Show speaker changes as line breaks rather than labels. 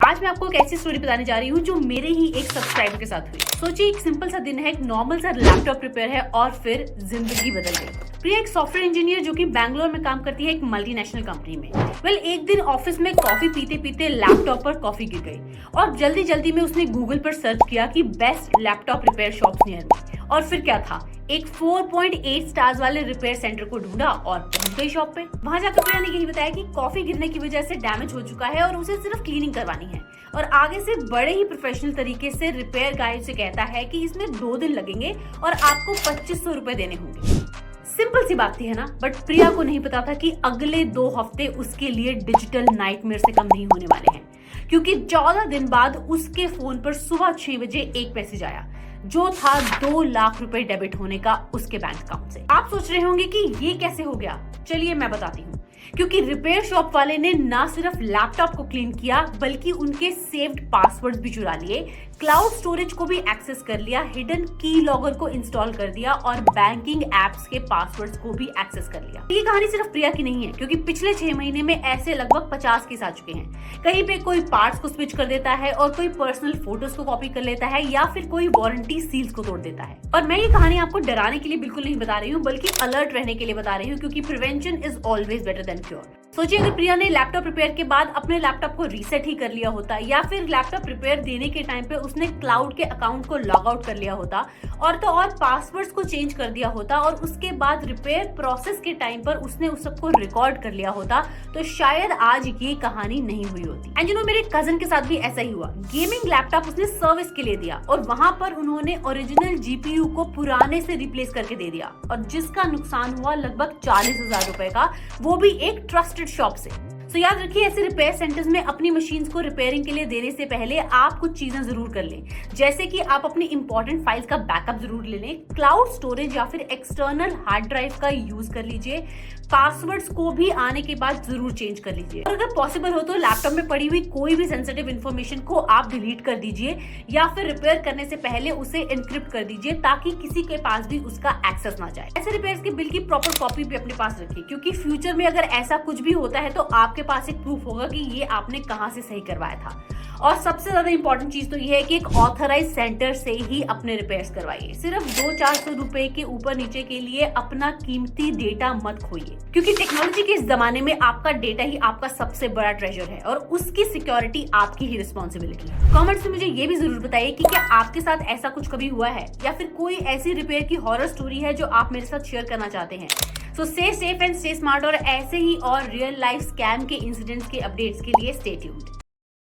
आज मैं आपको एक ऐसी स्टोरी बताने जा रही हूँ जो मेरे ही एक सब्सक्राइबर के साथ हुई। सोचिए एक सिंपल सा दिन है, एक नॉर्मल सा लैपटॉप रिपेयर है और फिर जिंदगी बदल गई। प्रिया एक सॉफ्टवेयर इंजीनियर जो कि बैंगलोर में काम करती है एक मल्टीनेशनल कंपनी में। एक दिन ऑफिस में कॉफी पीते पीते लैपटॉप पर कॉफी गिर गई और जल्दी जल्दी में उसने गूगल पर सर्च किया कि best laptop repair shops near me, और फिर क्या था, एक 4.8 स्टार्स वाले रिपेयर सेंटर को ढूंढा और पहुंच गई शॉप पे। वहां जाकर प्रिया ने यही बताया कि कॉफी गिरने की वजह से डैमेज हो चुका है और उसे सिर्फ क्लीनिंग करवानी है, और आगे से बड़े ही प्रोफेशनल तरीके से रिपेयर गाइड से कहता है कि इसमें 2 दिन लगेंगे और आपको 2500 रुपए देने होंगे। सिंपल सी बात थी, है ना? बट प्रिया को नहीं पता था कि अगले 2 हफ्ते उसके लिए डिजिटल नाइटमेयर से कम नहीं होने वाले हैं, क्योंकि 14 दिन बाद उसके फोन पर सुबह 6 बजे एक मैसेज आया जो था 2 लाख रुपए डेबिट होने का उसके बैंक अकाउंट से। आप सोच रहे होंगे कि ये कैसे हो गया? चलिए मैं बताती हूँ। क्योंकि रिपेयर शॉप वाले ने ना सिर्फ लैपटॉप को क्लीन किया बल्कि उनके सेव्ड पासवर्ड्स भी चुरा लिए, क्लाउड स्टोरेज को भी एक्सेस कर लिया, हिडन की लॉगर को इंस्टॉल कर दिया और बैंकिंग एप्स के पासवर्ड्स को भी एक्सेस कर लिया। ये कहानी सिर्फ प्रिया की नहीं है, क्योंकि पिछले 6 महीने में ऐसे लगभग 50 केस आ चुके हैं। कहीं पे कोई पार्ट्स को स्विच कर देता है और कोई पर्सनल फोटोज को कॉपी कर लेता है या फिर कोई वारंटी सील्स को तोड़ देता है। और मैं ये कहानी आपको डराने के लिए बिल्कुल नहीं बता रही हूँ, बल्कि अलर्ट रहने के लिए बता रही हूँ, क्योंकि prevention is always better than cure. सोचिए अगर प्रिया ने लैपटॉप रिपेयर के बाद अपने लैपटॉप को रीसेट ही कर लिया होता, या फिर लैपटॉप रिपेयर देने के टाइम पे उसने क्लाउड के अकाउंट को लॉग आउट कर लिया होता और तो और पासवर्ड्स को चेंज कर दिया होता, और उसके बाद रिपेयर प्रोसेस के टाइम पर उसने उस सबको रिकॉर्ड कर लिया होता, तो शायद आज ये कहानी नहीं हुई होती। एंड यू नो, मेरे कजन के साथ भी ऐसा ही हुआ। गेमिंग लैपटॉप उसने सर्विस के लिए दिया और वहां पर उन्होंने ओरिजिनल जीपीयू को पुराने से रिप्लेस करके दे दिया, और जिसका नुकसान हुआ लगभग 40,000 रुपए का, वो भी एक ट्रस्टेड शॉप से। तो याद रखिए, ऐसे रिपेयर सेंटर्स में अपनी मशीन्स को रिपेयरिंग के लिए देने से पहले आप कुछ चीजें जरूर कर लें, जैसे कि आप अपनी इंपॉर्टेंट फाइल्स का बैकअप जरूर ले लें, क्लाउड स्टोरेज या फिर एक्सटर्नल हार्ड ड्राइव का यूज कर लीजिए, पासवर्ड्स को भी आने के बाद जरूर चेंज कर लीजिए, और अगर पॉसिबल हो तो लैपटॉप में पड़ी हुई कोई भी सेंसिटिव इन्फॉर्मेशन को आप डिलीट कर दीजिए या फिर रिपेयर करने से पहले उसे एनक्रिप्ट कर दीजिए ताकि किसी के पास भी उसका एक्सेस ना जाए। ऐसे रिपेयर्स के बिल की प्रॉपर कॉपी भी अपने पास रखिए, क्योंकि फ्यूचर में अगर ऐसा कुछ भी होता है तो आपके पास एक प्रूफ होगा कि ये आपने कहां से सही करवाया था। और सबसे ज्यादा इंपॉर्टेंट चीज तो ये है कि एक ऑथराइज सेंटर से ही अपने रिपेयर्स करवाइए। सिर्फ 200-400 रुपए के ऊपर नीचे के लिए अपना कीमती डेटा मत खोइए, क्योंकि टेक्नोलॉजी के इस जमाने में आपका डेटा ही आपका सबसे बड़ा ट्रेजर है और उसकी सिक्योरिटी आपकी ही रिस्पॉन्सिबिलिटी है। कमेंट्स में मुझे ये भी जरूर बताइए कि क्या आपके साथ ऐसा कुछ कभी हुआ है, या फिर कोई ऐसी रिपेयर की हॉरर स्टोरी है जो आप मेरे साथ शेयर करना चाहते हैं। So stay safe and stay smart, और ऐसे ही और रियल लाइफ स्कैम के इंसिडेंट्स के अपडेट्स के लिए स्टे ट्यून्ड।